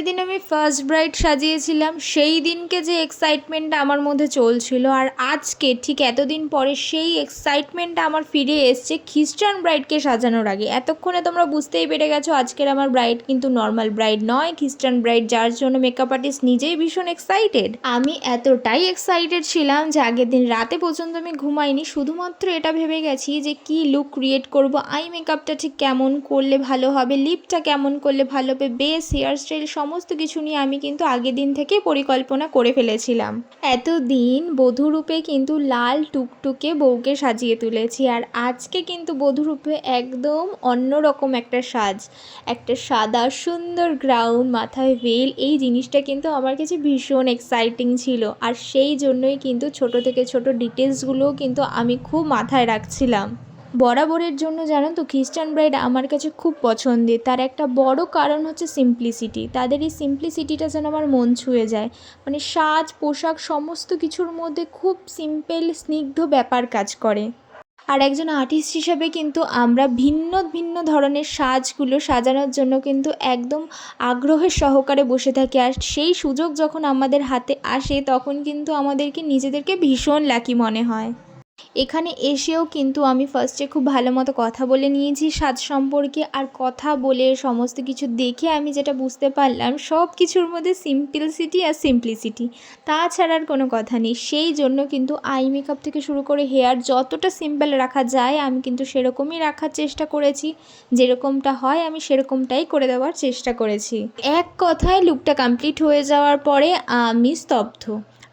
যেদিন আমি first bride সাজিয়েছিলাম সেই দিনকে যে এক্সাইটমেন্টটা আমার মধ্যে চলছিল, আর আজকে ঠিক এতদিন পরে সেই এক্সাইটমেন্টটা আমার ফিরে এসছে খ্রিস্টান ব্রাইডকে সাজানোর আগে। এতক্ষণে তোমরা বুঝতেই পেরে গেছো আজকের আমার ব্রাইড কিন্তু নর্মাল ব্রাইড নয়, খ্রিস্টান ব্রাইড, যার জন্য মেকআপ আর্টিস্ট নিজেই ভীষণ এক্সাইটেড। আমি এতটাই এক্সাইটেড ছিলাম যে আগের দিন রাতে পর্যন্ত আমি ঘুমাইনি, শুধুমাত্র এটা ভেবে গেছি যে কি লুক ক্রিয়েট করব, আই মেকআপটা ঠিক কেমন করলে ভালো হবে, লিপটা কেমন করলে ভালো হবে, বেস, হেয়ার স্টাইল সমস্ত কিছু নিয়ে আমি কিন্তু আগের দিন থেকে পরিকল্পনা করে ফেলেছিলাম। এতদিন বধূরূপে কিন্তু লাল টুকটুকে বউকে সাজিয়ে তুলেছি, আর আজকে কিন্তু বধূরূপে একদম অন্যরকম একটা সাজ, একটা সাদা সুন্দর গ্রাউন, মাথায় ভেল। এই জিনিসটা কিন্তু আমার কাছে ভীষণ এক্সাইটিং ছিল, আর সেই জন্যই কিন্তু ছোট থেকে ছোট ডিটেলসগুলোও কিন্তু আমি খুব মাথায় রাখছিলাম। বরাবরের জন্য জানো তো খ্রিস্টান ব্রাইড আমার কাছে খুব পছন্দের। তার একটা বড় কারণ হচ্ছে সিম্পলিসিটি। তাদের এই সিম্পলিসিটিটা যেন আমার মন ছুঁয়ে যায়। মানে সাজ পোশাক সমস্ত কিছুর মধ্যে খুব সিম্পল স্নিগ্ধ ব্যাপার কাজ করে। আর একজন আর্টিস্ট হিসাবে কিন্তু আমরা ভিন্ন ভিন্ন ধরনের সাজগুলো সাজানোর জন্য কিন্তু একদম আগ্রহের সহকারে বসে থাকি, আর সেই সুযোগ যখন আমাদের হাতে আসে তখন কিন্তু আমাদেরকে নিজেদেরকে ভীষণ লাকি মনে হয়। এখানে এসেও কিন্তু আমি ফার্স্টে খুব ভালো মতো কথা বলে নিয়েছি সাজ সম্পর্কে, আর কথা বলে সমস্ত কিছু দেখে আমি যেটা বুঝতে পারলাম সব কিছুর মধ্যে সিম্পলসিটি আর সিম্পলিসিটি, তাছাড়া আর কোনো কথা নেই। সেই জন্য কিন্তু আই মেকআপ থেকে শুরু করে হেয়ার যতটা সিম্পল রাখা যায় আমি কিন্তু সেরকমই রাখার চেষ্টা করেছি, যেরকমটা হয় আমি সেরকমটাই করে দেওয়ার চেষ্টা করেছি। এক কথায় লুকটা কমপ্লিট হয়ে যাওয়ার পরে আমি স্তব্ধ,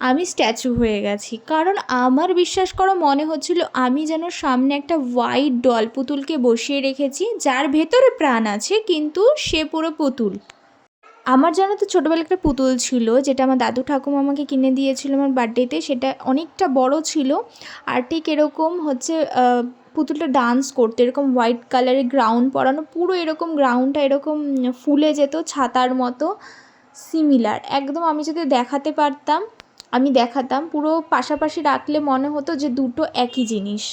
আমি স্ট্যাচু হয়ে গেছি। কারণ আমার বিশ্বাস করো মনে হচ্ছিল আমি যেন সামনে একটা হোয়াইট ডল পুতুলকে বসিয়ে রেখেছি, যার ভেতরে প্রাণ আছে কিন্তু সে পুরো পুতুল। আমার জানো তো ছোটোবেলা একটা পুতুল ছিল, যেটা আমার দাদু ঠাকুমা আমাকে কিনে দিয়েছিল আমার বার্থডেতে। সেটা অনেকটা বড় ছিল, আর ঠিক এরকম হচ্ছে পুতুলটা ডান্স করতে, এরকম হোয়াইট কালারের গ্রাউন্ড পরানো, পুরো এরকম গ্রাউন্ডটা এরকম ফুলে যেত ছাতার মতো সিমিলার। একদম আমি যদি দেখাতে পারতাম আমি দেখাতাম, পুরো পাশাপাশি রাখলে মনে হতো যে দুটো একই জিনিস,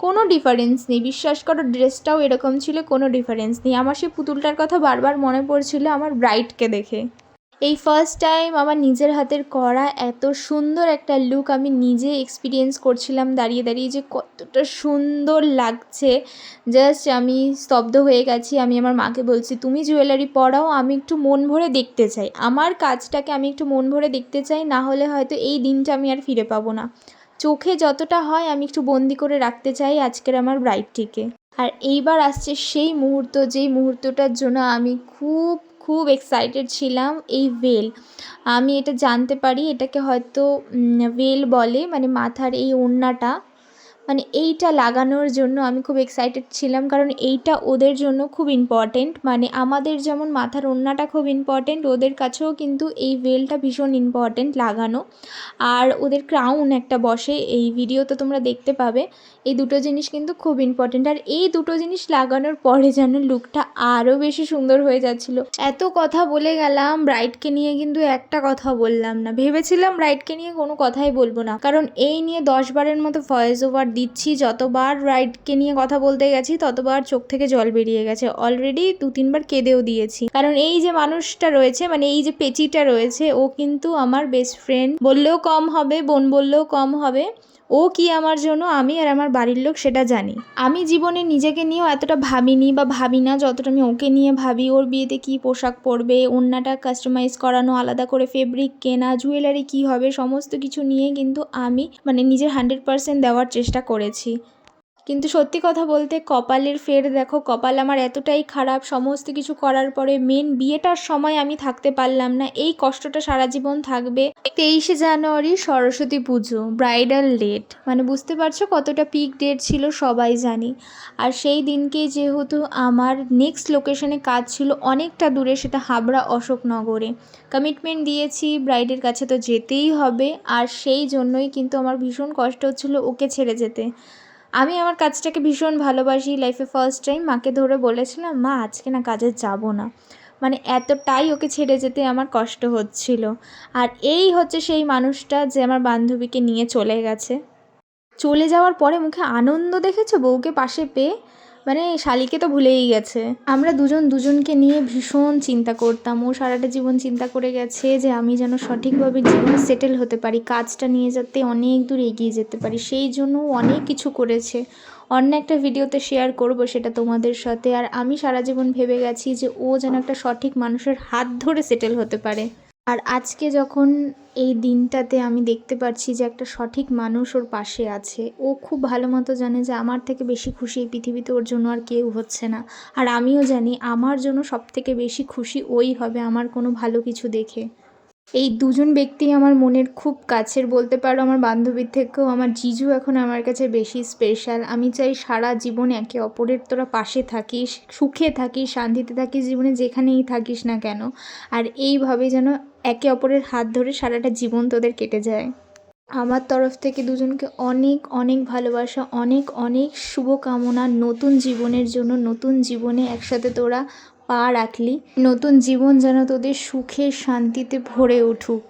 কোনো ডিফারেন্স নেই। বিশ্বাস করো ড্রেসটাও এরকম ছিল, কোনো ডিফারেন্স নেই। আমার সেই পুতুলটার কথা বারবার মনে পড়ছিল আমার ব্রাইডকে দেখে। এই ফার্স্ট টাইম আমার নিজের হাতের করা এত সুন্দর একটা লুক আমি নিজে এক্সপিরিয়েন্স করছিলাম দাঁড়িয়ে দাঁড়িয়ে, যে কতটা সুন্দর লাগছে। জাস্ট আমি স্তব্ধ হয়ে গেছি। আমি আমার মাকে বলছি তুমি জুয়েলারি পরাও, আমি একটু মন ভরে দেখতে চাই, আমার কাজটাকে আমি একটু মন ভরে দেখতে চাই, না হলে হয়তো এই দিনটা আমি আর ফিরে পাবো না। চোখে যতটা হয় আমি একটু বন্দি করে রাখতে চাই আজকের আমার ব্রাইডটিকে। আর এইবার আসছে সেই মুহূর্ত, যেই মুহূর্তটার জন্য আমি খুব খুব এক্সাইটেড ছিলাম। এই ভেল, আমি এটা জানতে পারি এটাকে হয়তো ভেল বলে, মানে মাথার এই ওড়নাটা, মানে এইটা লাগানোর জন্য আমি খুব এক্সাইটেড ছিলাম। কারণ এইটা ওদের জন্য খুব ইম্পর্টেন্ট, মানে আমাদের যেমন মাথার ওড়নাটা খুব ইম্পর্টেন্ট, ওদের কাছেও কিন্তু এই ভেলটা ভীষণ ইম্পর্টেন্ট লাগানো। আর ওদের ক্রাউন একটা বসে, এই ভিডিওতে তোমরা দেখতে পাবে। এই দুটো জিনিস কিন্তু খুব ইম্পর্টেন্ট, আর এই দুটো জিনিস লাগানোর পরে যেন লুকটা আরও বেশি সুন্দর হয়ে যাচ্ছিলো। এত কথা বলে গেলাম, ব্রাইডকে নিয়ে কিন্তু একটা কথা বললাম না। ভেবেছিলাম ব্রাইডকে নিয়ে কোনো কথাই বলবো না, কারণ এই নিয়ে 10 বারের মতো ভয়েস ওভার দিচ্ছি। যতবার ব্রাইডকে নিয়ে কথা বলতে গেছি ততবার চোখ থেকে জল বেরিয়ে গেছে। অলরেডি 2-3 বার কেঁদেও দিয়েছি, কারণ এই যে মানুষটা রয়েছে, মানে এই যে পেচিটা রয়েছে, ও কিন্তু আমার বেস্ট ফ্রেন্ড বললেও কম হবে, বোন বললেও কম হবে। ও কি আমার জন্য, আমি আর আমার বাড়ির লোক সেটা জানি। আমি জীবনে নিজেকে নিয়েও এতটা ভাবিনি বা ভাবি না যতটা আমি ওকে নিয়ে ভাবি। ওর বিয়েতে কী পোশাক পরবে, ওড়নাটা কাস্টমাইজ করানো, আলাদা করে ফেব্রিক কেনা, জুয়েলারি কী হবে, সমস্ত কিছু নিয়ে কিন্তু আমি মানে নিজের 100% দেওয়ার চেষ্টা করেছি। কিন্তু সত্যি কথা বলতে কপালের ফের দেখো, কপাল আমার এতটাই খারাপ, সমস্ত কিছু করার পরে মেন বিয়েটার সময় আমি থাকতে পারলাম না। এই কষ্টটা সারা জীবন থাকবে। 23শে জানুয়ারি সরস্বতী পুজো, ব্রাইডাল ডেট, মানে বুঝতে পারছো কতটা পিক ডেট ছিল, সবাই জানি। আর সেই দিনকে যেহেতু আমার নেক্সট লোকেশনে কাজ ছিল অনেকটা দূরে, সেটা হাবড়া অশোকনগরে, কমিটমেন্ট দিয়েছি ব্রাইডের কাছে তো যেতেই হবে। আর সেই জন্যই কিন্তু আমার ভীষণ কষ্ট হচ্ছিল ওকে ছেড়ে যেতে। আমি আমার কাজটাকে ভীষণ ভালোবাসি। লাইফে ফার্স্ট টাইম মাকে ধরে বলেছিলাম মা আজকে না কাজে যাব না, মানে এতটাই ওকে ছেড়ে যেতে আমার কষ্ট হচ্ছিল। আর এই হচ্ছে সেই মানুষটা যে আমার বান্ধবীকে নিয়ে চলে গেছে। চলে যাওয়ার পরে মুখে আনন্দ দেখেছো বউকে পাশে পেয়ে, মানে শালিকে তো ভুলেই গেছে। আমরা দুজন দুজনকে নিয়ে ভীষণ চিন্তা করতাম। ও সারাটা জীবন চিন্তা করে গেছে যে আমি যেন সঠিকভাবে জীবনে সেটেল হতে পারি, কাজটা নিয়ে যাতে অনেক দূর এগিয়ে যেতে পারি, সেই জন্য ও অনেক কিছু করেছে। অন্য একটা ভিডিওতে শেয়ার করব সেটা তোমাদের সাথে। আর আমি সারা জীবন ভেবে গেছি যে ও যেন একটা সঠিক মানুষের হাত ধরে সেটেল হতে পারে। আর আজকে যখন এই দিনটাতে আমি দেখতে পাচ্ছি যে একটা সঠিক মানুষ ওর পাশে আছে, ও খুব ভালো মতো জানে যে আমার থেকে বেশি খুশি এই পৃথিবীতে ওর জন্য আর কেউ হচ্ছে না। আর আমিও জানি আমার জন্য সবথেকে বেশি খুশি ওই হবে আমার কোনো ভালো কিছু দেখে। এই দুজন ব্যক্তি আমার মনের খুব কাছের, বলতে পারো আমার বান্ধবীর থেকেও আমার জিজু এখন আমার কাছে বেশি স্পেশাল। আমি চাই সারা জীবন একে অপরের তোরা পাশে থাকিস, সুখে থাকিস, শান্তিতে থাকিস, জীবনে যেখানেই থাকিস না কেন। আর এইভাবে যেন একে অপরের হাত ধরে সারাটা জীবন তোদের কেটে যায়। আমার তরফ থেকে দুজনকে অনেক অনেক ভালোবাসা, অনেক অনেক শুভকামনা নতুন জীবনের জন্য। নতুন জীবনে একসাথে তোরা পা রাখলি, নতুন জীবন যেন তোদের সুখে শান্তিতে ভরে উঠুক।